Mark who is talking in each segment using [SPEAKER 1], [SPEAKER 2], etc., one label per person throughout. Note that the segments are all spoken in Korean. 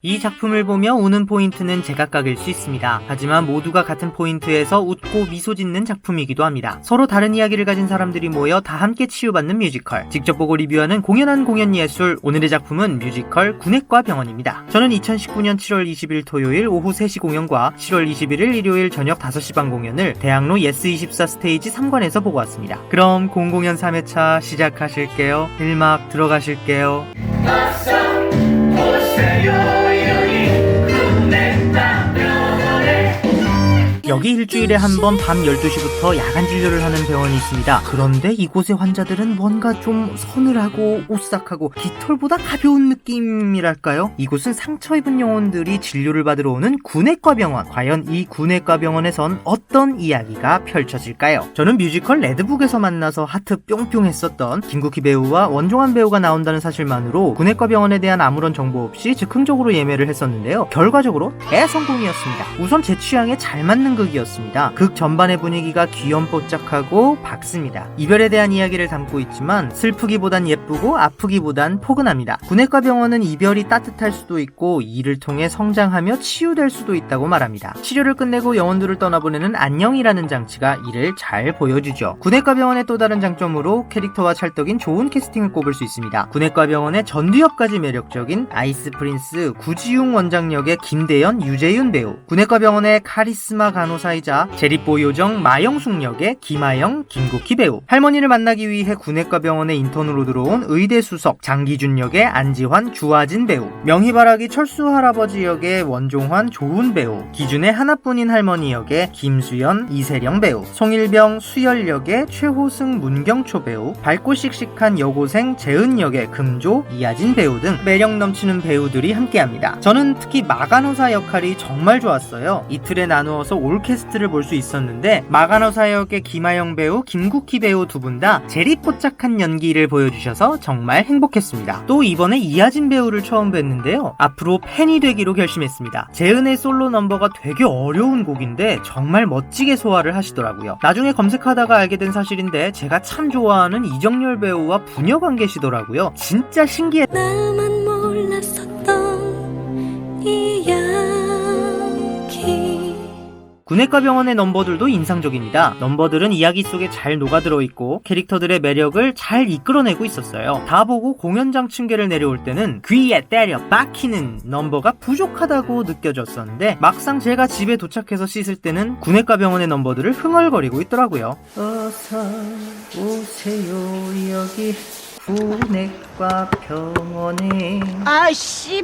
[SPEAKER 1] 이 작품을 보며 우는 포인트는 제각각일 수 있습니다. 하지만 모두가 같은 포인트에서 웃고 미소 짓는 작품이기도 합니다. 서로 다른 이야기를 가진 사람들이 모여 다 함께 치유받는 뮤지컬. 직접 보고 리뷰하는 공연한 공연예술. 오늘의 작품은 뮤지컬 군액과 병원입니다. 저는 2019년 7월 20일 토요일 오후 3시 공연과 7월 21일 일요일 저녁 5시 반 공연을 대학로 예스24 스테이지 3관에서 보고 왔습니다. 그럼 공공연 3회차 시작하실게요. 1막 들어가실게요. 여기 일주일에 한 번 밤 12시부터 야간 진료를 하는 병원이 있습니다. 그런데 이곳의 환자들은 뭔가 좀 서늘하고 오싹하고 깃털보다 가벼운 느낌이랄까요? 이곳은 상처 입은 영혼들이 진료를 받으러 오는 군액과 병원. 과연 이 군액과 병원에선 어떤 이야기가 펼쳐질까요? 저는 뮤지컬 레드북에서 만나서 하트 뿅뿅 했었던 김국희 배우와 원종환 배우가 나온다는 사실만으로 군액과 병원에 대한 아무런 정보 없이 즉흥적으로 예매를 했었는데요. 결과적으로 대성공이었습니다. 우선 제 취향에 잘 맞는 극이었습니다. 극 전반의 분위기가 귀염뽀짝하고 밝습니다. 이별에 대한 이야기를 담고 있지만 슬프기보단 예쁘고 아프기보단 포근합니다. 군액과 병원은 이별이 따뜻할 수도 있고 이를 통해 성장하며 치유될 수도 있다고 말합니다. 치료를 끝내고 영혼들을 떠나보내는 안녕이라는 장치가 이를 잘 보여주죠. 군액과 병원의 또 다른 장점으로 캐릭터와 찰떡인 좋은 캐스팅을 꼽을 수 있습니다. 군액과 병원의 전두엽까지 매력적인 아이스 프린스 구지웅 원장 역의 김대연, 유재윤 배우, 군액과 병원의 카리스마 간호사이자 제리뽀 요정 마영숙 역의 김아영, 김국희 배우, 할머니를 만나기 위해 군액과 병원에 인턴으로 들어온 의대 수석 장기준 역의 안지환, 주아진 배우, 명희바라기 철수 할아버지 역의 원종환, 조훈 배우, 기준의 하나뿐인 할머니 역의 김수연, 이세령 배우, 송일병, 수열 역의 최호승, 문경초 배우, 밝고 씩씩한 여고생 재은 역의 금조, 이하진 배우 등 매력 넘치는 배우들이 함께합니다. 저는 특히 마간호사 역할이 정말 좋았어요. 이틀에 나누어서 올 캐스트를 볼 수 있었는데 마간호사 역의 김아영 배우, 김국희 배우 두 분 다 제리뽀짝한 연기를 보여주셔서 정말 행복했습니다. 또 이번에 이하진 배우를 처음 뵀는데요. 앞으로 팬이 되기로 결심했습니다. 재은의 솔로 넘버가 되게 어려운 곡인데 정말 멋지게 소화를 하시더라고요. 나중에 검색하다가 알게 된 사실인데 제가 참 좋아하는 이정열 배우와 부녀 관계시더라고요. 진짜 신기해.
[SPEAKER 2] 나만 몰랐었던 이야기.
[SPEAKER 1] 군액과 병원의 넘버들도 인상적입니다. 넘버들은 이야기 속에 잘 녹아들어 있고 캐릭터들의 매력을 잘 이끌어내고 있었어요. 다 보고 공연장 층계를 내려올 때는 귀에 때려 박히는 넘버가 부족하다고 느껴졌었는데 막상 제가 집에 도착해서 씻을 때는 군액과 병원의 넘버들을 흥얼거리고 있더라고요. 어서 오세요 여기 군액과 병원에.
[SPEAKER 3] 아씨.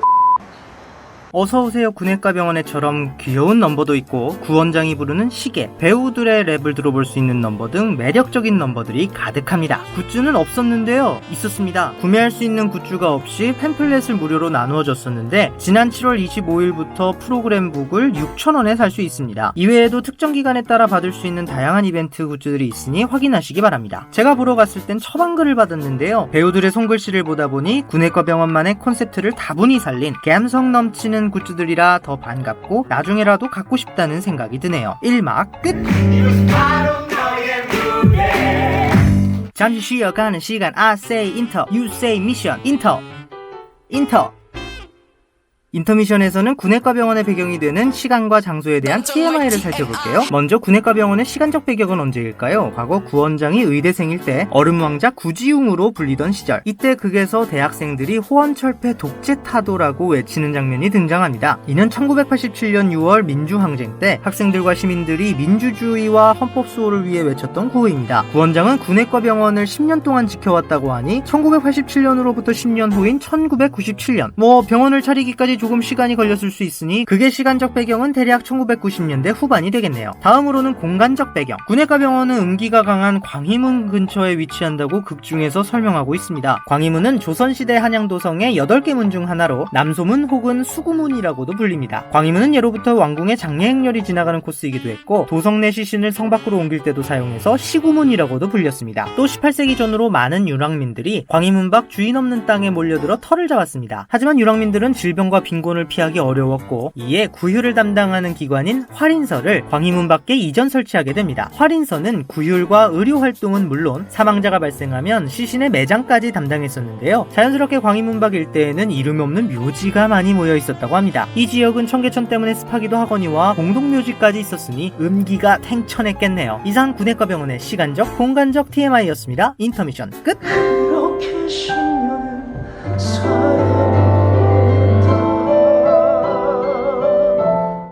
[SPEAKER 1] 어서오세요 군액과 병원에처럼 귀여운 넘버도 있고 구원장이 부르는 시계, 배우들의 랩을 들어볼 수 있는 넘버 등 매력적인 넘버들이 가득합니다. 굿즈는 없었는데요. 있었습니다. 구매할 수 있는 굿즈가 없이 팸플렛을 무료로 나누어졌었는데 지난 7월 25일부터 프로그램북을 6,000원에 살 수 있습니다. 이외에도 특정 기간에 따라 받을 수 있는 다양한 이벤트 굿즈들이 있으니 확인하시기 바랍니다. 제가 보러 갔을 땐 처방글을 받았는데요. 배우들의 손글씨를 보다 보니 군액과 병원만의 콘셉트를 다분히 살린 감성 넘치는 굿즈들이라 더 반갑고 나중에라도 갖고 싶다는 생각이 드네요. 1막 끝! 잠시 쉬어가는 시간. I say 인터, you say 미션. 인터 인터미션에서는 군액과 병원의 배경이 되는 시간과 장소에 대한 TMI를 살펴볼게요. 먼저 군액과 병원의 시간적 배경은 언제일까요? 과거 구원장이 의대생일 때 얼음왕자 구지웅으로 불리던 시절, 이때 극에서 대학생들이 호원철폐 독재타도라고 외치는 장면이 등장합니다. 이는 1987년 6월 민주항쟁 때 학생들과 시민들이 민주주의와 헌법 수호를 위해 외쳤던 구호입니다. 구원장은 군액과 병원을 10년 동안 지켜왔다고 하니 1987년으로부터 10년 후인 1997년, 병원을 차리기까지 조금 시간이 걸렸을 수 있으니 그게 시간적 배경은 대략 1990년대 후반이 되겠네요. 다음으로는 공간적 배경. 군액과 병원은 음기가 강한 광희문 근처에 위치한다고 극중에서 설명하고 있습니다. 광희문은 조선시대 한양도성의 8개 문 중 하나로 남소문 혹은 수구문이라고도 불립니다. 광희문은 예로부터 왕궁의 장례 행렬이 지나가는 코스이기도 했고 도성 내 시신을 성 밖으로 옮길 때도 사용해서 시구문이라고도 불렸습니다. 또 18세기 전후로 많은 유랑민들이 광희문 밖 주인 없는 땅에 몰려들어 터를 잡았습니다. 하지만 유랑민들은 질병과 빈 빈곤을 피하기 어려웠고 이에 구휼을 담당하는 기관인 활인서를 광희문 밖에 이전 설치하게 됩니다. 활인서는 구휼과 의료 활동은 물론 사망자가 발생하면 시신의 매장까지 담당했었는데요. 자연스럽게 광희문 밖 일대에는 이름 없는 묘지가 많이 모여 있었다고 합니다. 이 지역은 청계천 때문에 습하기도 하거니와 공동묘지까지 있었으니 음기가 탱천했겠네요. 이상 군의과병원의 시간적, 공간적 TMI였습니다. 인터미션 끝!
[SPEAKER 3] 그렇게 10년을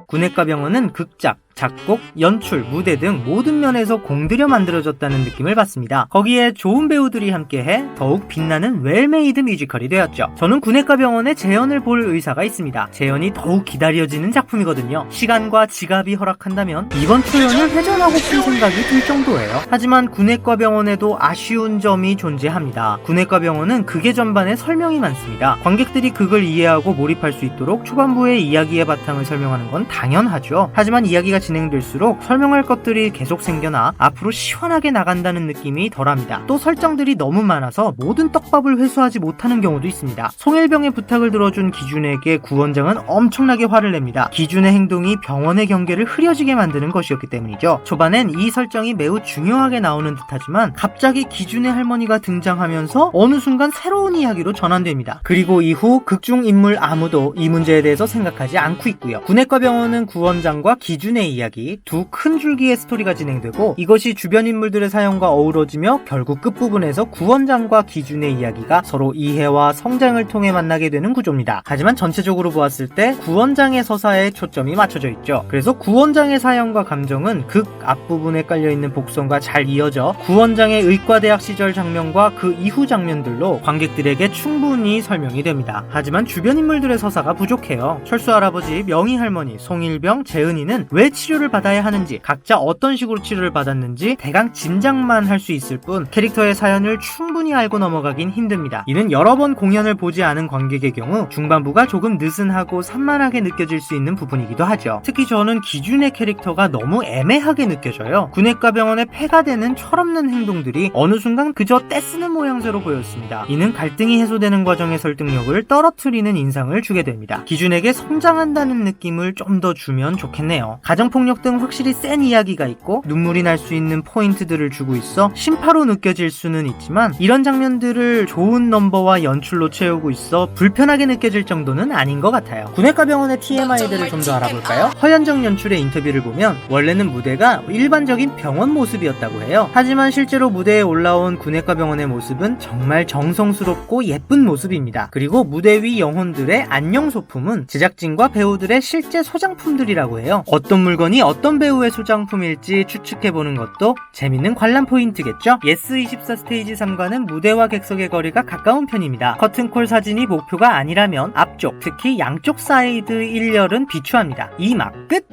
[SPEAKER 1] 군의과병원은 극작, 작곡, 연출, 무대 등 모든 면에서 공들여 만들어졌다는 느낌을 받습니다. 거기에 좋은 배우들이 함께해 더욱 빛나는 웰메이드 뮤지컬이 되었죠. 저는 군의과병원의 재연을 볼 의사가 있습니다. 재연이 더욱 기다려지는 작품이거든요. 시간과 지갑이 허락한다면 이번 초연을 회전하고 싶은 생각이 들 정도예요. 하지만 군의과병원에도 아쉬운 점이 존재합니다. 군의과병원은 극의 전반에 설명이 많습니다. 관객들이 극을 이해하고 몰입할 수 있도록 초반부의 이야기의 바탕을 설명하는 건 당연하죠. 하지만 이야기가 진행될수록 설명할 것들이 계속 생겨나 앞으로 시원하게 나간다는 느낌이 덜합니다. 또 설정들이 너무 많아서 모든 떡밥을 회수하지 못하는 경우도 있습니다. 송일병의 부탁을 들어준 기준에게 구원장은 엄청나게 화를 냅니다. 기준의 행동이 병원의 경계를 흐려지게 만드는 것이었기 때문이죠. 초반엔 이 설정이 매우 중요하게 나오는 듯하지만 갑자기 기준의 할머니가 등장하면서 어느 순간 새로운 이야기로 전환됩니다. 그리고 이후 극중 인물 아무도 이 문제에 대해서 생각하지 않고 있고요. 군의과병원은 구원장과 기준의 이야기, 두 큰 줄기의 스토리가 진행되고 이것이 주변 인물들의 사연과 어우러지며 결국 끝부분에서 구원장과 기준의 이야기가 서로 이해와 성장을 통해 만나게 되는 구조입니다. 하지만 전체적으로 보았을 때 구원장의 서사에 초점이 맞춰져 있죠. 그래서 구원장의 사연과 감정은 극 앞부분에 깔려있는 복선과 잘 이어져 구원장의 의과대학 시절 장면과 그 이후 장면들로 관객들에게 충분히 설명이 됩니다. 하지만 주변 인물들의 서사가 부족해요. 철수 할아버지, 명희 할머니, 송일병, 재은이는 왜 치료를 받아야 하는지, 각자 어떤 식으로 치료를 받았는지 대강 짐작만 할 수 있을 뿐 캐릭터의 사연을 충분히 알고 넘어가긴 힘듭니다. 이는 여러 번 공연을 보지 않은 관객의 경우 중반부가 조금 느슨하고 산만하게 느껴질 수 있는 부분이기도 하죠. 특히 저는 기준의 캐릭터가 너무 애매하게 느껴져요. 군의과병원의 폐가 되는 철없는 행동들이 어느 순간 그저 떼쓰는 모양새로 보였습니다. 이는 갈등이 해소되는 과정의 설득력을 떨어뜨리는 인상을 주게 됩니다. 기준에게 성장한다는 느낌을 좀 더 주면 좋겠네요. 가정폭력 등 확실히 센 이야기가 있고 눈물이 날 수 있는 포인트들을 주고 있어 심파로 느껴질 수는 있지만 이런 장면들을 좋은 넘버와 연출로 채우고 있어 불편하게 느껴질 정도는 아닌 것 같아요. 군의과병원의 TMI들을 좀 더 알아볼까요? 허연정 연출의 인터뷰를 보면 원래는 무대가 일반적인 병원 모습이었다고 해요. 하지만 실제로 무대에 올라온 군의과병원의 모습은 정말 정성스럽고 예쁜 모습입니다. 그리고 무대 위 영혼들의 안녕 소품은 제작진과 배우들의 실제 소장품들이라고 해요. 어떤 물건이 어떤 배우의 소장품일지 추측해보는 것도 재밌는 관람 포인트겠죠? 예스24 스테이지 3과는 무대와 객석의 거리가 가까운 편입니다. 커튼콜 사진이 목표가 아니라면 앞쪽, 특히 양쪽 사이드 1열은 비추합니다. 이막 끝!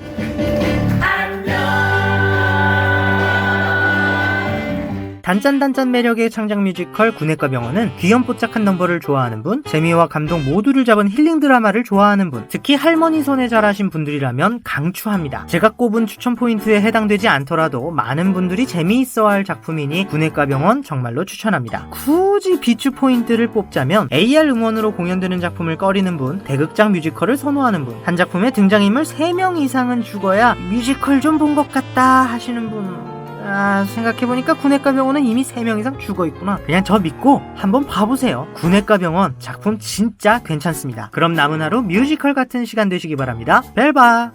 [SPEAKER 1] 단짠단짠 매력의 창작 뮤지컬 군의과병원은 귀염뽀짝한 넘버를 좋아하는 분, 재미와 감동 모두를 잡은 힐링 드라마를 좋아하는 분, 특히 할머니 손에 잘하신 분들이라면 강추합니다. 제가 꼽은 추천 포인트에 해당되지 않더라도 많은 분들이 재미있어할 작품이니 군의과병원 정말로 추천합니다. 굳이 비추 포인트를 뽑자면 AR 음원으로 공연되는 작품을 꺼리는 분, 대극장 뮤지컬을 선호하는 분, 한 작품에 등장인물 3명 이상은 죽어야 뮤지컬 좀 본 것 같다 하시는 분, 생각해보니까 군의과병원은 이미 3명 이상 죽어있구나. 그냥 저 믿고 한번 봐보세요. 군의과병원 작품 진짜 괜찮습니다. 그럼 남은 하루 뮤지컬 같은 시간 되시기 바랍니다. 벨바.